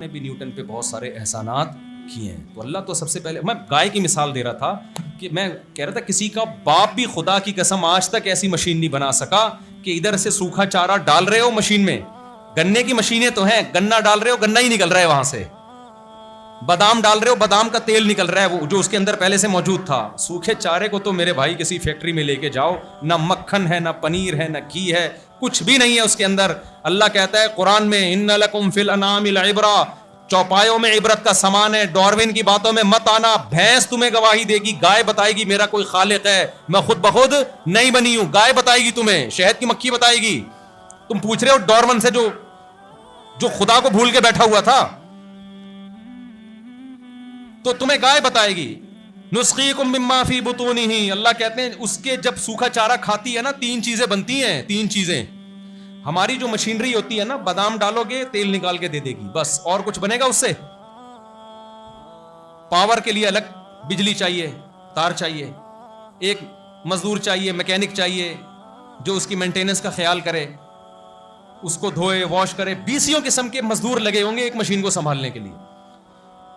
نے بھی نیوٹن پہ بہت سارے احسانات کیے ہیں. تو اللہ تو سب سے پہلے, میں گائے کی مثال دے رہا تھا کہ میں کہہ رہا تھا کسی کا باپ بھی خدا کی قسم آج تک ایسی مشین نہیں بنا سکا کہ ادھر سے سوکھا چارہ ڈال رہے ہو مشین میں, گنے کی مشینیں تو ہیں, گنا ڈال رہے ہو گنا ہی نکل رہا ہے وہاں سے, بادام ڈال رہے ہو بادام کا تیل نکل رہا ہے وہ جو اس کے اندر پہلے سے موجود تھا. سوکھے چارے کو تو میرے بھائی کسی فیکٹری میں لے کے جاؤ, نہ مکھن ہے, نہ پنیر ہے, نہ گھی ہے, کچھ بھی نہیں ہے اس کے اندر. اللہ کہتا ہے قرآن میں ان لکم فی الانعام لعبرہ, چوپایوں میں عبرت کا سامان ہے, ڈاروین کی باتوں میں مت آنا. بھینس تمہیں گواہی دے گی, گائے بتائے گی میرا کوئی خالق ہے, میں خود بخود نہیں بنی ہوں. گائے بتائے گی تمہیں, شہد کی مکھی بتائے گی. تم پوچھ رہے ہو ڈاروین سے جو خدا کو بھول کے بیٹھا ہوا تھا, تو تمہیں گائے بتائے گی. نسقیکم مما فی بطونہ, اللہ کہتے ہیں اس کے جب سوکھا چارہ کھاتی ہے نا, تین چیزیں بنتی ہیں, تین چیزیں. ہماری جو مشینری ہوتی ہے نا, بادام ڈالو گے تیل نکال کے دے دے گی بس, اور کچھ بنے گا اس سے؟ پاور کے لیے الگ بجلی چاہیے, تار چاہیے, ایک مزدور چاہیے, میکینک چاہیے جو اس کی مینٹیننس کا خیال کرے, اس کو دھوئے واش کرے. 20 قسم کے مزدور لگے ہوں گے ایک مشین کو سنبھالنے کے لیے.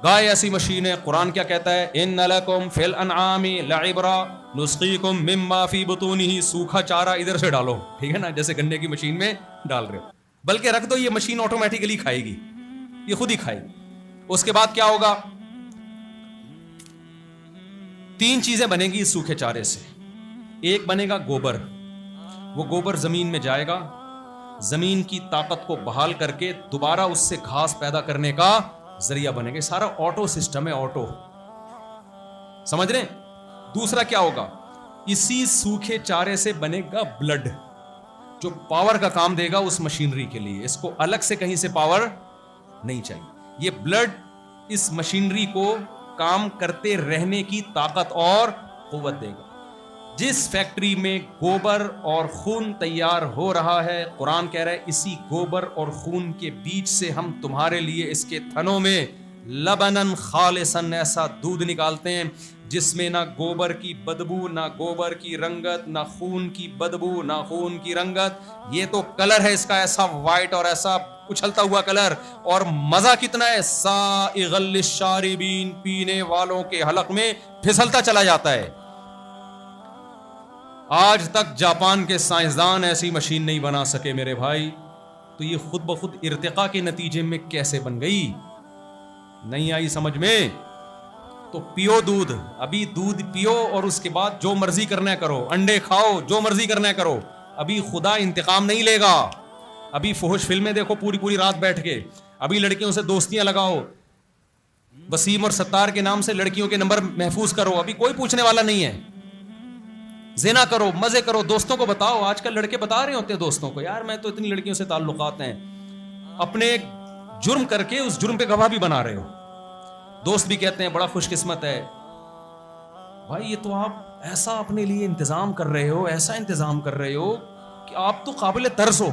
گائے ایسی مشین ہے. قرآن کیا کہتا ہے, ان لکم فی الانعام لعبرہ نسقیکم مما فی بطونہ, سوکھا چارہ ادھر سے ڈالو, ٹھیک ہے نا, جیسے گنے کی مشین میں ڈال رہے ہو, بلکہ رکھ دو, یہ مشین آٹومیٹیکلی کھائے گی, یہ خود ہی کھائے گی. اس کے بعد کیا ہوگا, 3 چیزیں بنے گی اس سوکھے چارے سے. ایک بنے گا گوبر, وہ گوبر زمین میں جائے گا, زمین کی طاقت کو بحال کر کے دوبارہ اس سے گھاس پیدا کرنے کا ذریعہ بنے گا. سارا آٹو سسٹم ہے, آٹو, سمجھ رہے ہیں. دوسرا کیا ہوگا, اسی سوکھے چارے سے بنے گا بلڈ, جو پاور کا کام دے گا اس مشینری کے لیے. اس کو الگ سے کہیں سے پاور نہیں چاہیے. یہ بلڈ اس مشینری کو کام کرتے رہنے کی طاقت اور قوت دے گا. جس فیکٹری میں گوبر اور خون تیار ہو رہا ہے, قرآن کہہ رہا ہے اسی گوبر اور خون کے بیچ سے ہم تمہارے لیے اس کے تھنوں میں لبنن خالصن, ایسا دودھ نکالتے ہیں جس میں نہ گوبر کی بدبو, نہ گوبر کی رنگت, نہ خون کی بدبو, نہ خون کی رنگت. یہ تو کلر ہے اس کا ایسا وائٹ اور ایسا اچھلتا ہوا کلر, اور مزہ کتنا ہے, سائغ للشاربین, پینے والوں کے حلق میں پھسلتا چلا جاتا ہے. آج تک جاپان کے سائنسدان ایسی مشین نہیں بنا سکے میرے بھائی. تو یہ خود بخود ارتقاء کے نتیجے میں کیسے بن گئی, نہیں آئی سمجھ میں؟ تو پیو دودھ, ابھی دودھ پیو اور اس کے بعد جو مرضی کرنا ہے کرو, انڈے کھاؤ, جو مرضی کرنا ہے کرو. ابھی خدا انتقام نہیں لے گا. ابھی فحش فلمیں دیکھو پوری رات بیٹھ کے, ابھی لڑکیوں سے دوستیاں لگاؤ, وسیم اور ستار کے نام سے لڑکیوں کے نمبر محفوظ کرو, ابھی کوئی پوچھنے والا نہیں ہے. زنا کرو, مزے کرو, دوستوں کو بتاؤ. آج کل لڑکے بتا رہے ہوتے ہیں دوستوں کو, یار میں تو اتنی لڑکیوں سے تعلقات ہیں. اپنے جرم کر کے اس جرم پہ گواہ بھی بنا رہے ہو. دوست بھی کہتے ہیں بڑا خوش قسمت ہے بھائی, یہ تو آپ ایسا اپنے لیے انتظام کر رہے ہو, ایسا انتظام کر رہے ہو کہ آپ تو قابل ترس ہو,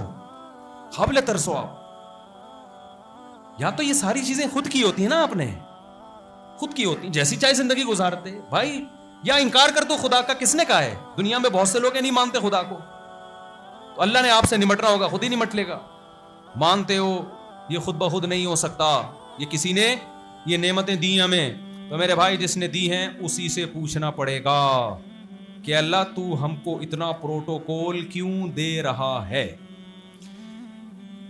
قابل ترس ہو آپ. یا تو یہ ساری چیزیں خود کی ہوتی ہیں نا, آپ نے خود کی ہوتی ہیں, جیسی چاہے زندگی گزارتے بھائی. یا انکار کر دو خدا کا, کس نے کہا ہے؟ دنیا میں بہت سے لوگ نہیں مانتے خدا کو, تو اللہ نے آپ سے نمٹنا ہوگا, خود ہی نمٹ لے گا. مانتے ہو یہ خود بخود نہیں ہو سکتا, یہ کسی نے یہ نعمتیں دی ہمیں, تو میرے بھائی جس نے دی ہیں اسی سے پوچھنا پڑے گا کہ اللہ تو ہم کو اتنا پروٹوکول کیوں دے رہا ہے,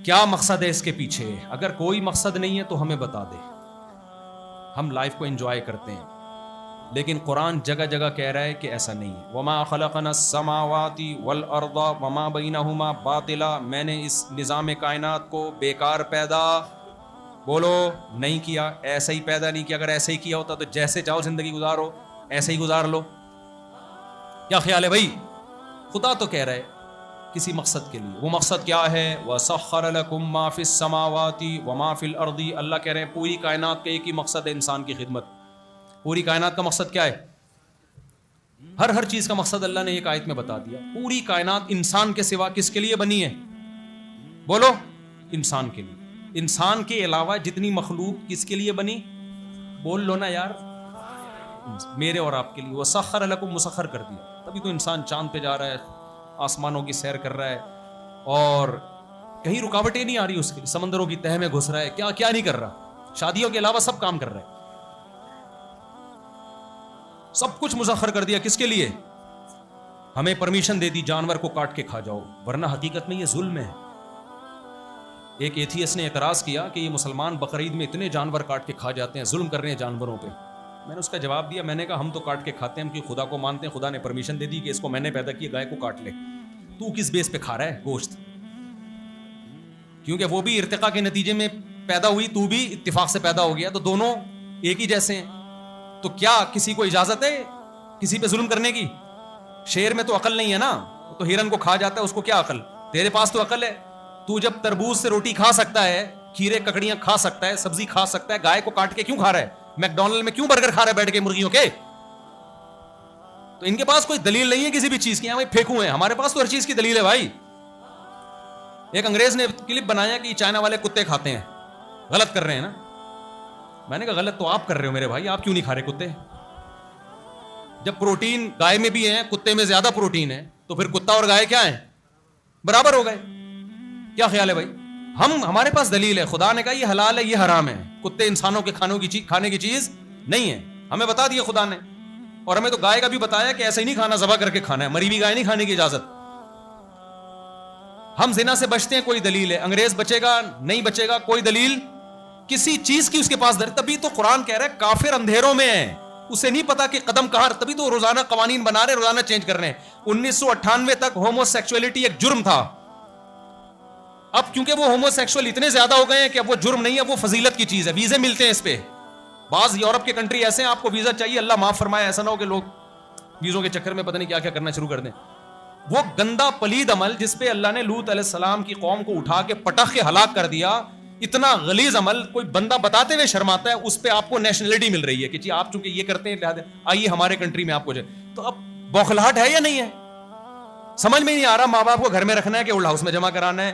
کیا مقصد ہے اس کے پیچھے؟ اگر کوئی مقصد نہیں ہے تو ہمیں بتا دے, ہم لائف کو انجوائے کرتے ہیں. لیکن قرآن جگہ جگہ کہہ رہا ہے کہ ایسا نہیں ہے. وما خلقنا السماوات والارض وما بینہما باطلا, میں نے اس نظام کائنات کو بیکار پیدا بولو نہیں کیا, ایسا ہی پیدا نہیں کیا. اگر ایسے ہی کیا ہوتا تو جیسے چاہو زندگی گزارو, ایسے ہی گزار لو. کیا خیال ہے بھائی؟ خدا تو کہہ رہا ہے کسی مقصد کے لیے. وہ مقصد کیا ہے؟ وَسَخَّرَ لَكُم مَّا فِي السَّمَاوَاتِ وَمَا فِي الْأَرْضِ. اللہ کہہ رہے ہیں پوری کائنات کا ایک ہی مقصد ہے, انسان کی خدمت. پوری کائنات کا مقصد کیا ہے؟ ہر چیز کا مقصد اللہ نے ایک آیت میں بتا دیا. پوری کائنات انسان کے سوا کس کے لیے بنی ہے؟ بولو, انسان کے لیے. انسان کے علاوہ جتنی مخلوق کس کے لیے بنی؟ بول لو نا یار, میرے اور آپ کے لیے. وَسَخَّرَ لَكُم, مسخر کر دیا. تبھی تو انسان چاند پہ جا رہا ہے, آسمانوں کی سیر کر رہا ہے, اور کہیں رکاوٹیں نہیں آ رہی اس کے, سمندروں کی تہ میں گھس رہا ہے, کیا نہیں کر رہا. شادیوں کے علاوہ سب کام کر رہے ہیں. سب کچھ مسخر کر دیا کس کے لیے؟ ہمیں پرمیشن دے دی جانور کو کاٹ کے کھا جاؤ، ورنہ حقیقت میں یہ ظلم ہے. ایک ایتھیسٹ نے اعتراض کیا کہ یہ مسلمان بقرعید میں اتنے جانور کاٹ کے کھا جاتے ہیں، ظلم کر رہے ہیں جانوروں پہ. میں نے اس کا جواب دیا، میں نے کہا ہم تو کاٹ کے کھاتے ہیں، ہم کی خدا کو مانتے ہیں، خدا نے پرمیشن دے دی کہ اس کو میں نے پیدا کیا، گائے کو کاٹ لے. تو کس بیس پہ کھا رہا ہے گوشت؟ کیونکہ وہ بھی ارتقاء کے نتیجے میں پیدا ہوئی، تو بھی اتفاق سے پیدا ہو گیا، تو دونوں ایک ہی جیسے ہیں. تو کیا کسی کو اجازت ہے کسی پہ ظلم کرنے کی؟ شیر میں تو عقل نہیں ہے نا، تو ہرن کو کھا جاتا ہے، اس کو کیا عقل؟ تیرے پاس تو عقل ہے. تو جب تربوز سے روٹی کھا سکتا ہے، کھیرے ککڑیاں کھا سکتا ہے، سبزی کھا سکتا ہے، گائے کو کاٹ کے کیوں کھا رہا ہے؟ میک ڈونلڈ میں کیوں برگر کھا رہا ہے بیٹھ کے مرغیوں کے؟ تو ان کے پاس کوئی دلیل نہیں ہے کسی بھی چیز کی. ہاں پھینکو ہیں، ہمارے پاس تو ہر چیز کی دلیل ہے بھائی. ایک انگریز نے کلپ بنایا کہ چائنا والے کتے کھاتے ہیں، غلط کر رہے ہیں نا. میں نے کہا غلط تو آپ کر رہے ہو میرے بھائی، آپ کیوں نہیں کھا رہے کتے؟ جب پروٹین گائے میں بھی ہے، کتے میں زیادہ پروٹین ہے، تو پھر کتا اور گائے کیا ہیں؟ برابر ہو گئے. کیا خیال ہے بھائی؟ ہمارے پاس دلیل ہے، خدا نے کہا یہ حلال ہے، یہ حرام ہے. کتے انسانوں کے کھانے کی چیز نہیں ہے، ہمیں بتا دیا خدا نے. اور ہمیں تو گائے کا بھی بتایا کہ ایسے ہی نہیں کھانا، ذبح کر کے کھانا ہے. مری ہوئی گائے نہیں کھانے کی اجازت. ہم زنا سے بچتے ہیں، کوئی دلیل ہے. انگریز بچے گا نہیں بچے گا، کوئی دلیل کسی چیز کی اس کے پاس تبھی تو قرآن کہہ رہا ہے کافر اندھیروں میں ہے، اسے نہیں پتا کہ قدم کہاں، تبھی تو روزانہ قوانین بنا رہے، روزانہ چینج کر رہے ہیں. 1998 تک ہومو سیکسولیٹی ایک جرم تھا. اب کیونکہ وہ ہومو سیکسول اتنے زیادہ ہو گئے ہیں کہ اب وہ جرم نہیں ہے، وہ فضیلت کی چیز ہے. ویزے ملتے ہیں اس پہ. بعض یورپ کے کنٹری ایسے ہیں آپ کو ویزا چاہیے، اللہ معاف فرمائے ایسا نہ ہو کہ لوگ ویزوں کے چکر میں پتہ نہیں کیا کیا کرنا شروع کر دیں. وہ گندا پلید عمل جس پہ اللہ نے لوط علیہ السلام کی قوم کو اٹھا کے پٹخ کے ہلاک کر دیا، اتنا غلیظ عمل کوئی بندہ بتاتے ہوئے شرماتا ہے. اس پہ آپ کو نیشنلٹی مل رہی ہے کہ جی آپ چونکہ یہ کرتے ہیں لہٰذا آئیے ہمارے کنٹری میں آپ کو جائے. تو اب بوکھلاہٹ ہے یا نہیں ہے؟ سمجھ میں ہی نہیں آ رہا ماں باپ کو گھر میں رکھنا ہے کہ اولڈ ہاؤس میں جمع کرانا ہے.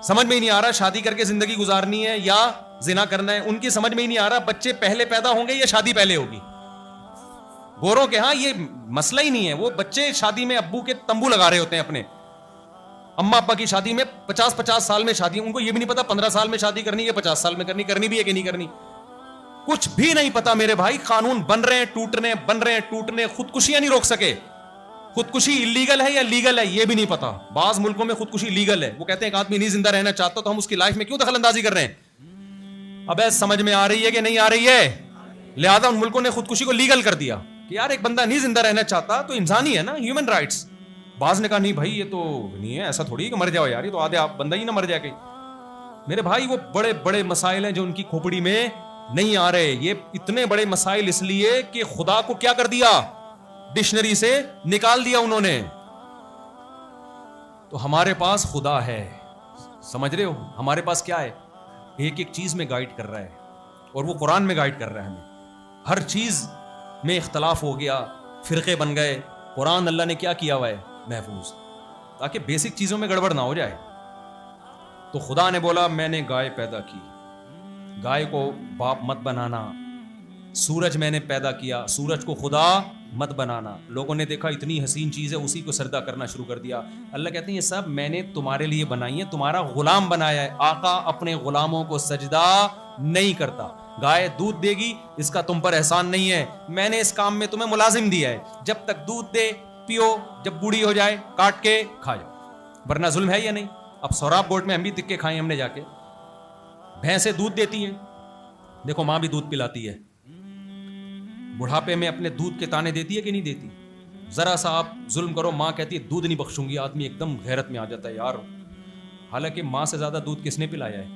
سمجھ میں ہی نہیں آ رہا شادی کر کے زندگی گزارنی ہے یا زنا کرنا ہے. ان کی سمجھ میں ہی نہیں آ رہا بچے پہلے پیدا ہوں گے یا شادی پہلے ہوگی. گوروں کے ہاں یہ مسئلہ ہی نہیں ہے. وہ بچے شادی میں ابو کے تمبو لگا رہے ہوتے ہیں اپنے، اما ابا کی شادی میں 50 سال میں شادی. ان کو یہ بھی نہیں پتا 15 سال میں شادی کرنی ہے 50 سال میں کرنی بھی ہے کہ نہیں کرنی. کچھ بھی نہیں پتا میرے بھائی. قانون بن رہے ہیں ٹوٹنے. خودکشیاں نہیں روک سکے. خودکشی اللیگل ہے یا لیگل ہے یہ بھی نہیں پتا. بعض ملکوں میں خودکشی لیگل ہے. وہ کہتے ہیں ایک آدمی نہیں زندہ رہنا چاہتا تو ہم اس کی لائف میں کیوں دخل اندازی کر رہے ہیں؟ اب سمجھ میں آ رہی ہے کہ نہیں آ رہی ہے؟ لہذا ان ملکوں نے خودکشی کو لیگل کر دیا کہ یار ایک بندہ نہیں زندہ رہنا چاہتا تو انسانی ہے نا، ہیومن رائٹس. بعض نے کہا نہیں بھائی یہ تو نہیں ہے، ایسا تھوڑی کہ مر جاؤ یار، یہ تو آدھے آپ بندہ ہی نہ مر جائے کہیں. میرے بھائی وہ بڑے بڑے مسائل ہیں جو ان کی کھوپڑی میں نہیں آ رہے. یہ اتنے بڑے مسائل اس لیے کہ خدا کو کیا کر دیا، ڈکشنری سے نکال دیا انہوں نے. تو ہمارے پاس خدا ہے، سمجھ رہے ہو؟ ہمارے پاس کیا ہے؟ ایک ایک چیز میں گائیڈ کر رہا ہے، اور وہ قرآن میں گائیڈ کر رہا ہے ہمیں. ہر چیز میں اختلاف ہو گیا، فرقے بن گئے، قرآن اللہ نے کیا کیا ہوا ہے؟ محفوظ، تاکہ بیسک چیزوں میں گڑبڑ نہ ہو جائے. تو خدا نے بولا میں نے گائے پیدا کی، گائے کو باپ مت بنانا. سورج میں نے پیدا کیا، سورج کو خدا مت بنانا. لوگوں نے دیکھا اتنی حسین چیز ہے، اسی کو سجدہ کرنا شروع کر دیا. اللہ کہتے ہیں یہ سب میں نے تمہارے لیے بنائی ہے، تمہارا غلام بنایا ہے. آقا اپنے غلاموں کو سجدہ نہیں کرتا. گائے دودھ دے گی، اس کا تم پر احسان نہیں ہے، میں نے اس کام میں تمہیں ملازم دیا ہے. جب تک دودھ دے پیو، جب بوڑھی ہو جائے کاٹ کے کھا جاؤ، ورنہ ظلم ہے یا نہیں؟ اب سوراب گوٹ میں ہم بھی تکے کھائیں ہم نے جا کے. بھینسیں دودھ دیتی ہیں، دیکھو ماں بھی دودھ پلاتی ہے. بڑھاپے میں اپنے دودھ کے تانے دیتی ہے کہ نہیں دیتی؟ ذرا سا آپ ظلم کرو، ماں کہتی ہے دودھ نہیں بخشوں گی. آدمی ایک دم غیرت میں آ جاتا ہے یار. حالانکہ ماں سے زیادہ دودھ کس نے پلایا ہے؟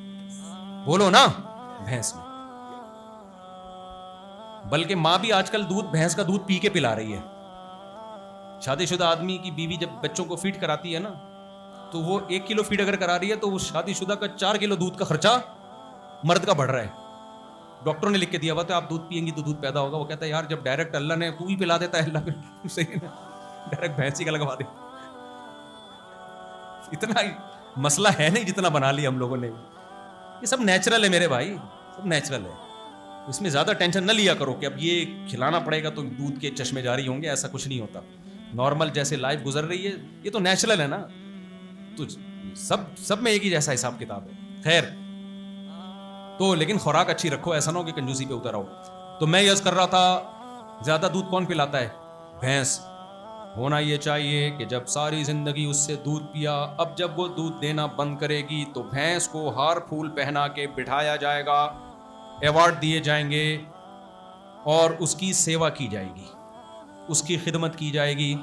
بولو نا، بھینس نے. بلکہ ماں بھی آج کل بھینس کا دودھ پی کے پلا رہی ہے. شادی شدہ آدمی کی بیوی جب بچوں کو فیڈ کراتی ہے نا، تو وہ 1 کلو فیڈ اگر کرا رہی ہے تو وہ شادی شدہ کا 4 کلو دودھ کا خرچہ مرد کا بڑھ رہا ہے. ڈاکٹروں نے لکھ کے دیا ہوا تو آپ دودھ پیئیں گی تو دودھ پیدا ہوگا. وہ کہتا ہے یار جب ڈائریکٹ اللہ نے تو ہی پلا دیتا ہے، اللہ پہ صحیح ہے نا، ڈائریکٹ بھینس ہی کا لگوا دے. اتنا مسئلہ ہے نہیں جتنا بنا لیا ہم لوگوں نے. یہ سب نیچرل ہے میرے بھائی، سب نیچرل ہے. اس میں زیادہ ٹینشن نہ لیا کرو کہ اب یہ کھلانا پڑے گا تو دودھ کے چشمے جاری ہوں گے. ایسا کچھ نہیں ہوتا. نارمل جیسے لائف گزر رہی ہے یہ تو نیچرل ہے نا. تو سب میں ایک ہی جیسا حساب کتاب ہے. خیر، تو لیکن خوراک اچھی رکھو, ایسا نہ ہو کہ کنجوسی پہ اتر آؤ. تو میں یس کر رہا تھا, زیادہ دودھ کون پلاتا ہے؟ بھینس. ہونا یہ چاہیے کہ جب ساری زندگی اس سے دودھ پیا, اب جب وہ دودھ دینا بند کرے گی تو بھینس کو ہار پھول پہنا کے بٹھایا جائے گا, ایوارڈ دیے جائیں گے اور اس کی سیوا کی جائے گی, اس کی خدمت کی جائے گی.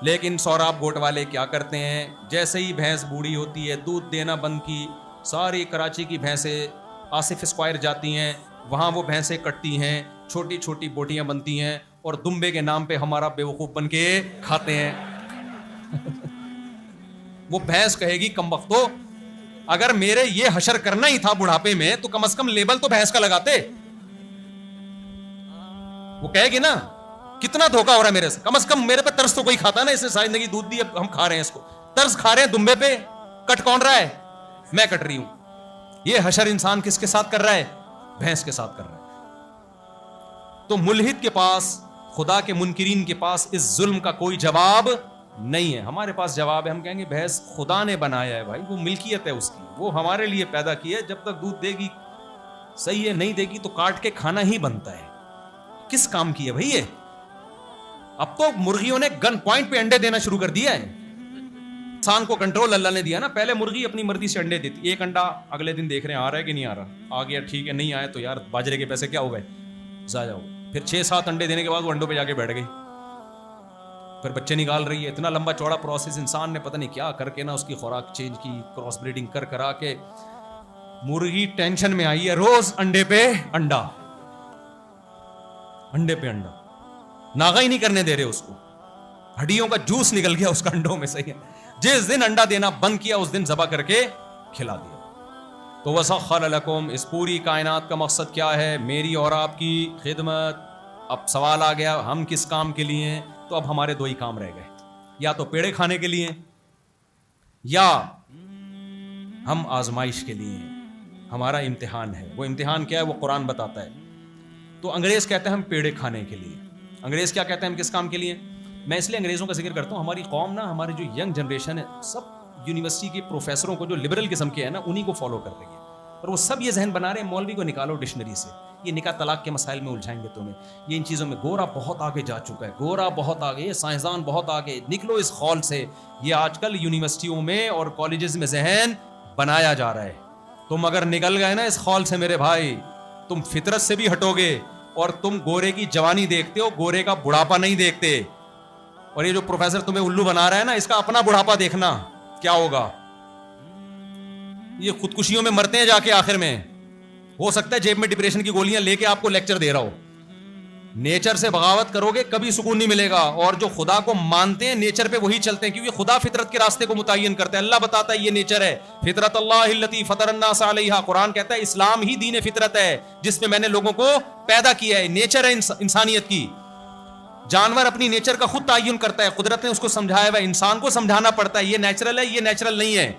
لیکن سوراب گوٹ والے کیا کرتے ہیں, جیسے ہی بھینس بوڑھی ہوتی ہے, دودھ دینا بند کی, ساری کراچی کی بھینسیں آصف اسکوائر جاتی ہیں, وہاں وہ بھینسیں کٹتی ہیں, چھوٹی چھوٹی بوٹیاں بنتی ہیں اور دمبے کے نام پہ ہمارا بیوقوف بن کے کھاتے ہیں. وہ بھینس کہے گی کم وقتو, اگر میرے یہ حشر کرنا ہی تھا بڑھاپے میں تو کم از کم لیبل تو بھینس کا لگاتے. وہ کہے گی نا کتنا دھوکا ہو رہا ہے میرے سے, کم از کم میرے پہ ترس تو کوئی کھاتا ہے نا, اس نے ساری زندگی دودھ دی, اب ہم کھا رہے ہیں اس کو, ترس کھا رہے ہیں دمبے پہ, کٹ کون رہا ہے؟ میں کٹ رہی ہوں. یہ حشر انسان کس کے ساتھ کر رہا ہے؟ بھینس کے ساتھ کر رہا ہے. تو ملحد کے پاس, خدا کے منکرین کے پاس اس ظلم کا کوئی جواب نہیں ہے. ہمارے پاس جواب ہے, ہم کہیں گے بھینس خدا نے بنایا ہے بھائی, وہ ملکیت ہے اس کی, وہ ہمارے لیے پیدا کی ہے, جب تک دودھ دے گی صحیح ہے, نہیں دے گی تو کاٹ کے کھانا ہی بنتا ہے. کس کام کی ہے بھائی یہ؟ اب تو مرغیوں نے گن پوائنٹ پہ انڈے دینا شروع کر دیا ہے. انسان کو کنٹرول اللہ نے دیا نا, پہلے مرغی اپنی مرضی سے انڈے دیتی, ایک انڈا اگلے دن دیکھ رہے ہیں آ رہا ہے کہ نہیں آ رہا, آ گیا ٹھیک ہے, نہیں آیا تو یار باجرے کے پیسے کیا ہو گئے, ضائع ہو. پھر 6-7 انڈے دینے کے بعد وہ انڈوں پہ جا کے بیٹھ گئی, پھر بچے نکال رہی ہے. اتنا لمبا چوڑا پروسیس, انسان نے پتہ نہیں کیا کر کے نا اس کی خوراک چینج کی, کراس بریڈنگ کر کرا کے مرغی ٹینشن میں آئی ہے, روز انڈے پہ انڈا, انڈے پہ انڈا, ناغا ہی نہیں کرنے دے رہے اس کو, ہڈیوں کا جوس نکل گیا اس کا انڈوں میں. صحیح ہے, جس دن انڈا دینا بند کیا اس دن ذبح کر کے کھلا دیا. تو وَسَخَّرَ لَكُمْ, اس پوری کائنات کا مقصد کیا ہے؟ میری اور آپ کی خدمت. اب سوال آ گیا ہم کس کام کے لیے ہیں؟ تو اب ہمارے 2 ہی کام رہ گئے, یا تو پیڑے کھانے کے لیے یا ہم آزمائش کے لیے ہیں. ہمارا امتحان ہے, وہ امتحان کیا ہے وہ قرآن بتاتا ہے. تو انگریز کہتے ہیں ہم پیڑے کھانے کے لیے, انگریز کیا کہتے ہیں ہم کس کام کے لیے؟ میں اس لیے انگریزوں کا ذکر کرتا ہوں, ہماری قوم نا, ہماری جو ینگ جنریشن ہے, سب یونیورسٹی کے پروفیسروں کو جو لبرل قسم کے ہیں نا, انہی کو فالو کر رہی ہے, اور وہ سب یہ ذہن بنا رہے ہیں مولوی کو نکالو ڈکشنری سے, یہ نکاح طلاق کے مسائل میں الجھائیں گے تمہیں, یہ ان چیزوں میں. گورا بہت آگے جا چکا ہے, گورا بہت آگے, یہ سائنسدان بہت آگے, نکلو اس خول سے. یہ آج کل یونیورسٹیوں میں اور کالجز میں ذہن بنایا جا رہا ہے. تم اگر نکل گئے نا اس خول سے میرے بھائی, تم فطرت سے بھی ہٹو گے, اور تم گورے کی جوانی دیکھتے ہو, گورے کا بڑھاپا نہیں دیکھتے. اور یہ جو پروفیسر تمہیں الو بنا رہا ہے نا, اس کا اپنا بڑھاپا دیکھنا کیا ہوگا. یہ خودکشیوں میں مرتے ہیں جا کے آخر میں, ہو سکتا ہے جیب میں ڈپریشن کی گولیاں لے کے آپ کو لیکچر دے رہا ہو. نیچر سے بغاوت کرو گے کبھی سکون نہیں ملے گا. اور جو خدا کو مانتے ہیں نیچر پہ وہی چلتے ہیں, کیونکہ خدا فطرت کے راستے کو متعین کرتا ہے. اللہ بتاتا ہے یہ نیچر ہے, فطرت اللہ التی فطر الناس علیہا. قرآن کہتا ہے اسلام ہی دین فطرت ہے جس میں میں نے لوگوں کو پیدا کیا ہے. نیچر ہے انسانیت کی. جانور اپنی نیچر کا خود تعین کرتا ہے, قدرت نے اس کو سمجھایا ہوا ہے, انسان کو سمجھانا پڑتا ہے یہ نیچرل ہے, یہ نیچرل نہیں ہے.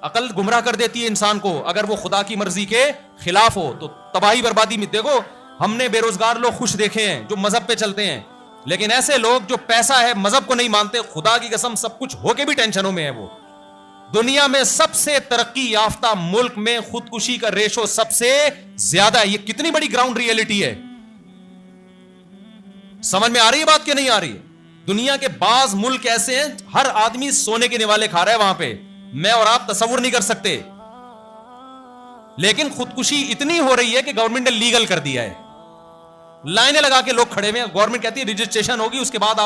عقل گمراہ کر دیتی ہے انسان کو, اگر وہ خدا کی مرضی کے خلاف ہو تو تباہی بربادی میں. دیکھو ہم نے بے روزگار لوگ خوش دیکھے ہیں جو مذہب پہ چلتے ہیں, لیکن ایسے لوگ جو پیسہ ہے مذہب کو نہیں مانتے, خدا کی قسم سب کچھ ہو کے بھی ٹینشنوں میں ہے. وہ دنیا میں سب سے ترقی یافتہ ملک میں خودکشی کا ریشو سب سے زیادہ ہے. یہ کتنی بڑی گراؤنڈ ریئلٹی ہے, سمجھ میں آ رہی ہے بات کہ نہیں آ رہی ہے؟ دنیا کے بعض ملک ایسے ہیں ہر آدمی سونے کے نوالے کھا رہا ہے وہاں پہ, میں اور آپ تصور نہیں کر سکتے. لیکن خودکشی اتنی ہو رہی ہے کہ گورنمنٹ نے لیگل کر دیا ہے, لائنیں لگا کے لوگ کھڑے ہوئے ہیں. گورنمنٹ کہتی ہے رجسٹریشن ہوگی, اس کے بعد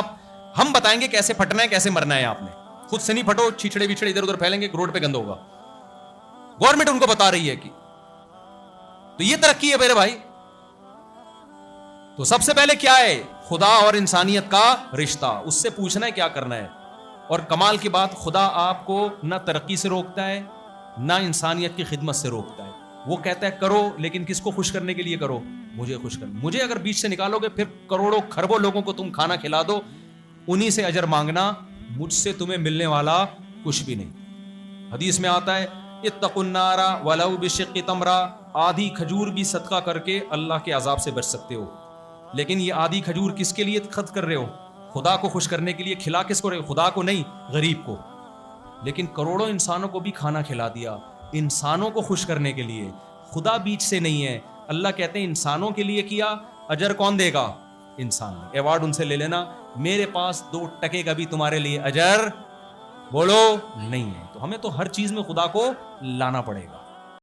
ہم بتائیں گے کیسے پھٹنا ہے کیسے مرنا ہے. آپ نے خود سے نہیں پھٹو, چھچڑے بچھڑے ادھر ادھر پھیلیں گے, روڈ پہ گند ہوگا. گورنمنٹ ان کو بتا رہی ہے کہ تو یہ ترقی ہے میرے بھائی. تو سب سے پہلے کیا ہے؟ خدا اور انسانیت کا رشتہ, اس سے پوچھنا ہے کیا کرنا ہے. اور کمال کی بات, خدا آپ کو نہ ترقی سے روکتا ہے نہ انسانیت کی خدمت سے روکتا ہے. وہ کہتا ہے کرو, لیکن کس کو خوش کرنے کے لیے کرو؟ مجھے خوش کرنا. مجھے اگر بیچ سے نکالو گے پھر کروڑوں خربوں لوگوں کو تم کھانا کھلا دو, انہی سے اجر مانگنا, مجھ سے تمہیں ملنے والا کچھ بھی نہیں. حدیث میں آتا ہے اتقوا النار ولو بشق تمرہ, آدھی کھجور بھی صدقہ کر کے اللہ کے عذاب سے بچ سکتے ہو. لیکن یہ آدھی کھجور کس کے لیے خرچ کر رہے ہو؟ خدا کو خوش کرنے کے لیے. کھلا کس کو رہے ہو؟ خدا کو نہیں, غریب کو. لیکن کروڑوں انسانوں کو بھی کھانا کھلا دیا انسانوں کو خوش کرنے کے لیے. خدا بیچ سے نہیں ہے. اللہ کہتے ہیں انسانوں کے لیے کیا, اجر کون دے گا؟ انسان. ایوارڈ ان سے لے لینا, میرے پاس 2 ٹکے کا بھی تمہارے لیے اجر بولو نہیں ہے. تو ہمیں تو ہر چیز میں خدا کو لانا پڑے گا.